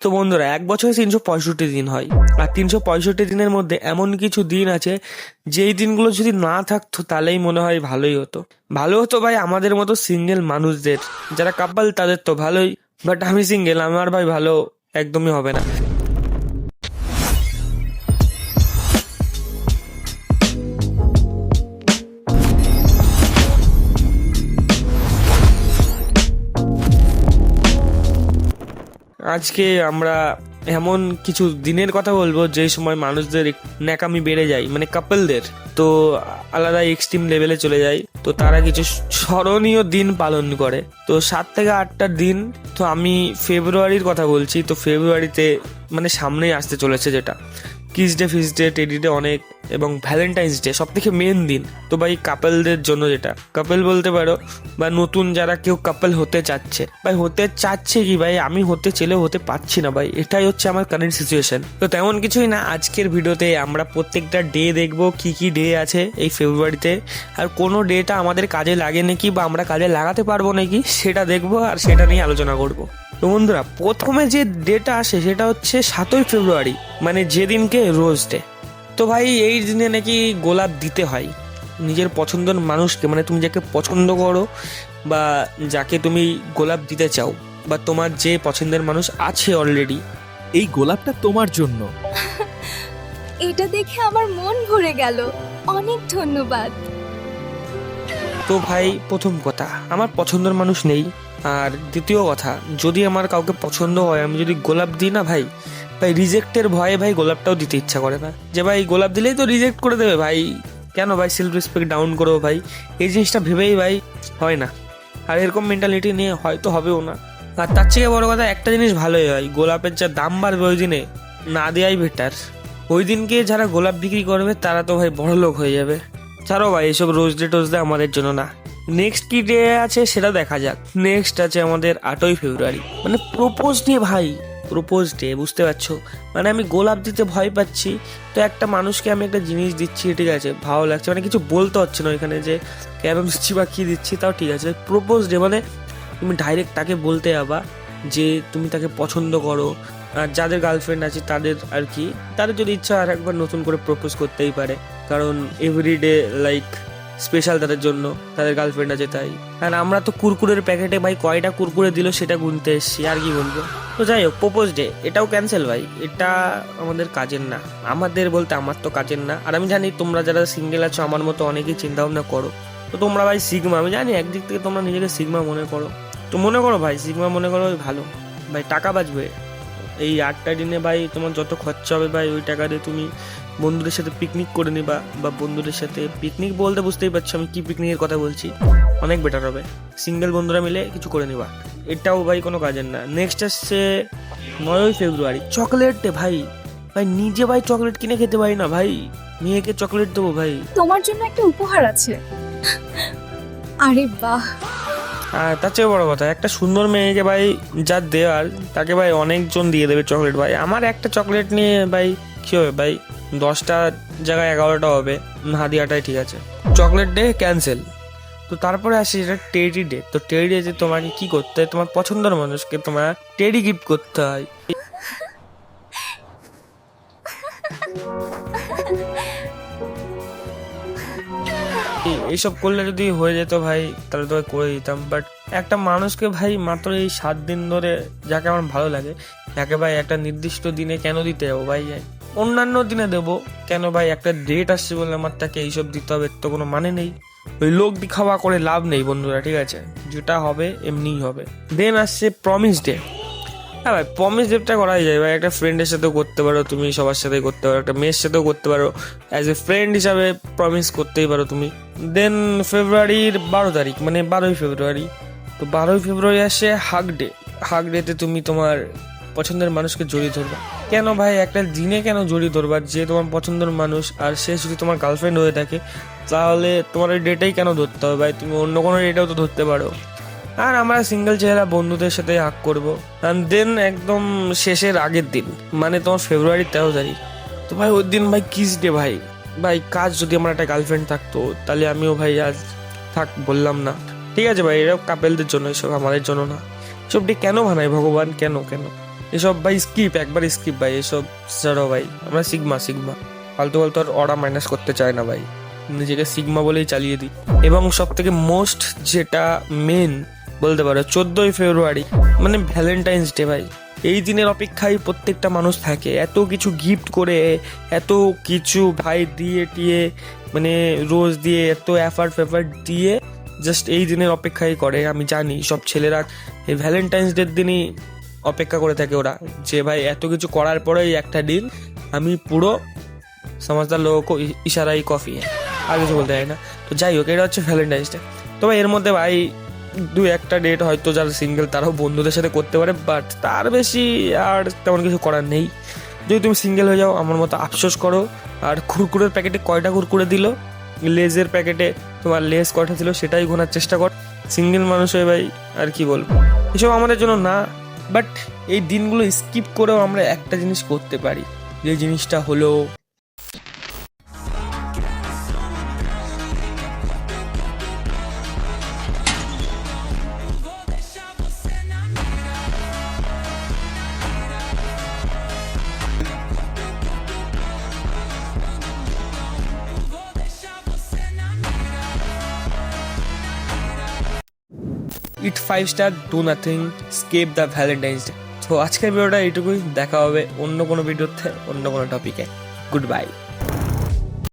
তো বন্ধুরা, এক বছরে 365 দিন হয়, আর 365 দিনের মধ্যে এমন কিছু দিন আছে যেই দিনগুলো যদি না থাকতো তাহলেই মনে হয় ভালোই হতো। ভালো হতো ভাই আমাদের মতো সিঙ্গেল মানুষদের। যারা কাপাল তাদের তো ভালোই, বাট আমি সিঙ্গেল, আমার ভাই ভালো একদমই হবে না। আজকে আমরা এমন কিছু দিনের কথা বলবো যে সময় মানুষদের ন্যাকামি বেড়ে যায়, মানে কাপলদের তো আলাদা এক্সট্রিম লেভেলে চলে যায়। তো তারা কিছু স্মরণীয় দিন পালন করে। তো 7 থেকে 8টা দিন। তো আমি ফেব্রুয়ারির কথা বলছি। তো ফেব্রুয়ারিতে মানে সামনেই আসতে চলেছে যেটা কিস ডে, ফিস ডে, টেডি ডে অনেক, এবং ভ্যালেন্টাইন্স ডে সব থেকে মেন দিন। তো ভাই কাপলদের জন্য, যেটা কাপল বলতে পারো, বা নতুন যারা কেউ কাপল হতে চাচ্ছে, ভাই হতে চাচ্ছে কি ভাই, আমি হতে চেলেও হতে পারছি না ভাই, এটাই হচ্ছে আমার কারেন্ট সিচুয়েশন। তো তেমন কিছুই না, আজকের ভিডিওতে আমরা প্রত্যেকটা ডে দেখবো কি কি ডে আছে এই ফেব্রুয়ারিতে, আর কোনো ডেটা আমাদের কাজে লাগে নাকি বা আমরা কাজে লাগাতে পারবো নাকি সেটা দেখবো, আর সেটা নিয়ে আলোচনা করবো। তো বন্ধুরা, প্রথমে যে ডেটা আসে সেটা হচ্ছে 7ই ফেব্রুয়ারি, মানে যেদিনকে রোজ ডে। তো ভাই এই দিনে নাকি গোলাপ দিতে হয় নিজের পছন্দের মানুষকে, মানে তুমি যাকে পছন্দ করো বা যাকে তুমি গোলাপ দিতে চাও, বা তোমার যে পছন্দের মানুষ আছে অলরেডি। এই গোলাপটা তোমার জন্য। এটা দেখে আমার মন ভরে গেল, অনেক ধন্যবাদ। তো ভাই প্রথম কথা, আমার পছন্দের মানুষ নেই। আর দ্বিতীয় কথা, যদি আমার কাউকে পছন্দ হয়, আমি যদি গোলাপ দিই না ভাই, ভাই রিজেক্টের ভয়ে ভাই গোলাপটাও দিতে ইচ্ছা করে না, যে ভাই গোলাপ দিলেই তো রিজেক্ট করে দেবে ভাই, কেন ভাই সেলফ রেসপেক্ট ডাউন করবো ভাই, এই জিনিসটা ভেবেই ভাই হয় না। আর এরকম মেন্টালিটি নিয়ে হয়তো হবেও না। আর তার থেকে বড় কথা, একটা জিনিস ভালোই হয়, গোলাপের যা দাম বাড়বে ওই দিনে না দেওয়াই বেটার। ওই দিনকে যারা গোলাপ বিক্রি করবে তারা তো ভাই বড় লোক হয়ে যাবে। ছাড়ো ভাই এসব রোজ ডে টোজ ডে আমাদের জন্য না। নেক্সট কি ডে আছে সেটা দেখা যাক। নেক্সট আছে আমাদের 8ই ফেব্রুয়ারি, মানে প্রপোজ ডে ভাই, প্রপোজ ডে, বুঝতে পারছো? মানে আমি গোলাপ দিতে ভয় পাচ্ছি, তো একটা মানুষকে আমি একটা জিনিস দিচ্ছি, ঠিক আছে, ভালো লাগছে, মানে কিছু বলতে হচ্ছে না ওইখানে যে কেন দিচ্ছি বা কী দিচ্ছি, তাও ঠিক আছে। প্রপোজ ডে মানে তুমি ডাইরেক্ট তাকে বলতে যাবা যে তুমি তাকে পছন্দ করো। আর যাদের গার্লফ্রেন্ড আছে তাদের আর কি, তাদের যদি ইচ্ছা আর একবার নতুন করে প্রপোজ করতেই পারে, কারণ এভরিডে লাইক স্পেশাল তাদের জন্য, তাদের গার্লফ্রেন্ড আছে তাই। আর আমরা তো কুরকুরের প্যাকেটে ভাই কয়টা কুরকুরে দিল সেটা গুনতে এসছি, আর কি বলবো। তো যাই হোক, প্রপোজ ডে এটাও ক্যান্সেল ভাই, এটা আমাদের কাজের না। আমাদের বলতে আমার তো কাজের না। আর আমি জানি তোমরা যারা সিঙ্গেল আছো আমার মতো অনেকেই চিন্তা ভাবনা করো, তো তোমরা ভাই সিগমা, আমি জানি একদিক থেকে তোমরা নিজেকে সিগমা মনে করো, তো মনে করো ভাই, সিগমা মনে করো ভালো ভাই, টাকা বাঁচবে এই 8টা দিনে ভাই। তোমার যত খরচা হবে ভাই, ওই টাকা দিয়ে তুমি বন্ধুদের সাথে পিকনিক করে নিবা, বা বন্ধুদের সাথে পিকনিক বলতে বুঝতেই পারছো আমি কি পিকনিকের কথা বলছি, অনেক বেটার হবে। সিঙ্গেল বন্ধুরা মিলে কিছু করে নিবা, এটাও ভাই কোনো কাজের না। নেক্সট আসছে 9ই ফেব্রুয়ারি, চকলেট ডে ভাই। ভাই নিজে ভাই চকলেট কিনে খেতে পারি না ভাই, মেয়েকে চকলেট দেবো ভাই। তোমার জন্য একটা উপহার আছে। আরে বাহ। আর তার চেয়ে বড় কথা, একটা সুন্দর মেয়েকে ভাই যা দেওয়ার, তাকে ভাই অনেকজন দিয়ে দেবে চকলেট ভাই। আমার একটা চকলেট নিয়ে ভাই কি হবে ভাই, 10টা জায়গায় 11টা হবে, হাদিয়াটাই ঠিক আছে। Chocolate day cancel. তো তারপরে আসি যেটা টেডি ডে। তো টেডি ডে যে তোমাকে কি করতে হয়, তোমার পছন্দের মানুষকে তোমার টেডি গিফট করতে হয়। এইসব করলে যদি হয়ে যেত ভাই তাহলে তো করে দিতাম, বাট একটা মানুষকে ভাই মাত্র এই 7 দিন ধরে, যাকে আমার ভালো লাগে তাকে ভাই একটা নির্দিষ্ট দিনে কেন দিতে যাবো ভাই? অন্যান্য দিনে দেবো কেন ভাই? একটা ডেট আসছে বলে আমার তাকে এইসব দিতে হবে তো কোনো মানে নেই। ওই লোক দিখাওয়া করে লাভ নেই বন্ধুরা, ঠিক আছে? যেটা হবে এমনিই হবে। দেন আসছে প্রমিস ডে। হ্যাঁ ভাই, প্রমিস ডেটটা করাই যায় ভাই, একটা ফ্রেন্ডের সাথেও করতে পারো তুমি, সবার সাথেই করতে পারো, একটা মেয়ের সাথেও করতে পারো, অ্যাজ এ ফ্রেন্ড হিসাবে প্রমিস করতেই পারো তুমি। দেন ফেব্রুয়ারির 12 তারিখ, মানে 12ই ফেব্রুয়ারি। তো 12ই ফেব্রুয়ারি আসে হাগ ডে। হাগ ডেতে তুমি তোমার পছন্দের মানুষকে জড়িয়ে ধরবা। কেন ভাই একটা দিনে কেন জড়িয়ে ধরবা? যে তোমার পছন্দের মানুষ আর সে যদি তোমার গার্লফ্রেন্ড হয়ে থাকে, তাহলে তোমার ওই ডেটাই কেন ধরতে হবে ভাই? তুমি অন্য কোনো ডেটাও তো ধরতে পারো। আর আমরা সিঙ্গেল চেহারা বন্ধুদের সাথে হাক করবো। অ্যান্ড দেন একদম শেষের আগের দিন, মানে তোমার ফেব্রুয়ারির 13 তারিখ, তো ভাই ওই দিন ভাই কিস ডে ভাই। ভাই কাজ যদি আমার একটা গার্লফ্রেন্ড থাকতো তাহলে আমিও ভাই আজ থাক বললাম না, ঠিক আছে ভাই, এরাও কাপেলদের জন্য, এসব আমাদের জন্য না। এসব ডে কেন বানায় ভগবান, কেন কেন? এসব ভাই স্কিপ, একবার স্কিপ ভাই, এসব ছাড়ো ভাই। আমরা সিগমা সিগমা, ফালতু ফালতু আর অরা মাইনাস করতে চায় না ভাই, নিজেকে সিগমা বলেই চালিয়ে দিই। এবং সব থেকে মোস্ট যেটা মেন বলতে পারো 14ই ফেব্রুয়ারি মানে ভ্যালেন্টাইন্স ডে ভাই। এই দিনের অপেক্ষায় প্রত্যেকটা মানুষ থাকে, এত কিছু গিফট করে, এত কিছু ভাই দিয়ে টিয়ে, মানে রোজ দিয়ে, এত এফার্ট ফেফার্ট দিয়ে জাস্ট এই দিনের অপেক্ষাই করে। আমি জানি সব ছেলেরা এই ভ্যালেন্টাইন্স ডের দিনই অপেক্ষা করে থাকে ওরা, যে ভাই এত কিছু করার পরেই একটা দিন আমি পুরো সমাজদার লোক ইশারাই কফি আর কিছু বলতে চাই না। তো যাই হোক, এটা হচ্ছে ভ্যালেন্টাইন্স ডে। তবে এর মধ্যে ভাই দু একটা ডেট হয়তো যারা সিঙ্গেল তারাও বন্ধুদের সাথে করতে পারে, বাট তার বেশি আর তেমন কিছু করার নেই। যদি তুমি সিঙ্গেল হয়ে যাও আমার মতো আফসোস করো। আর কুরকুরের প্যাকেটে কয়টা কুরকুরে দিল, লেজের প্যাকেটে তোমার লেজ কয়টা ছিল সেটাই গোনার চেষ্টা কর। সিঙ্গেল মানুষ হয়ে ভাই আর কি বলবো, এসব আমাদের জন্য না। বাট এই দিনগুলো স্কিপ করেও আমরা একটা জিনিস করতে পারি, যে জিনিসটা হলো eat 5 star, do nothing, escape the Valentine's Day. তো আজকের ভিডিওটা এইটুকুই, দেখা হবে অন্য কোনো ভিডিওতে অন্য কোনো টপিকে। Good bye.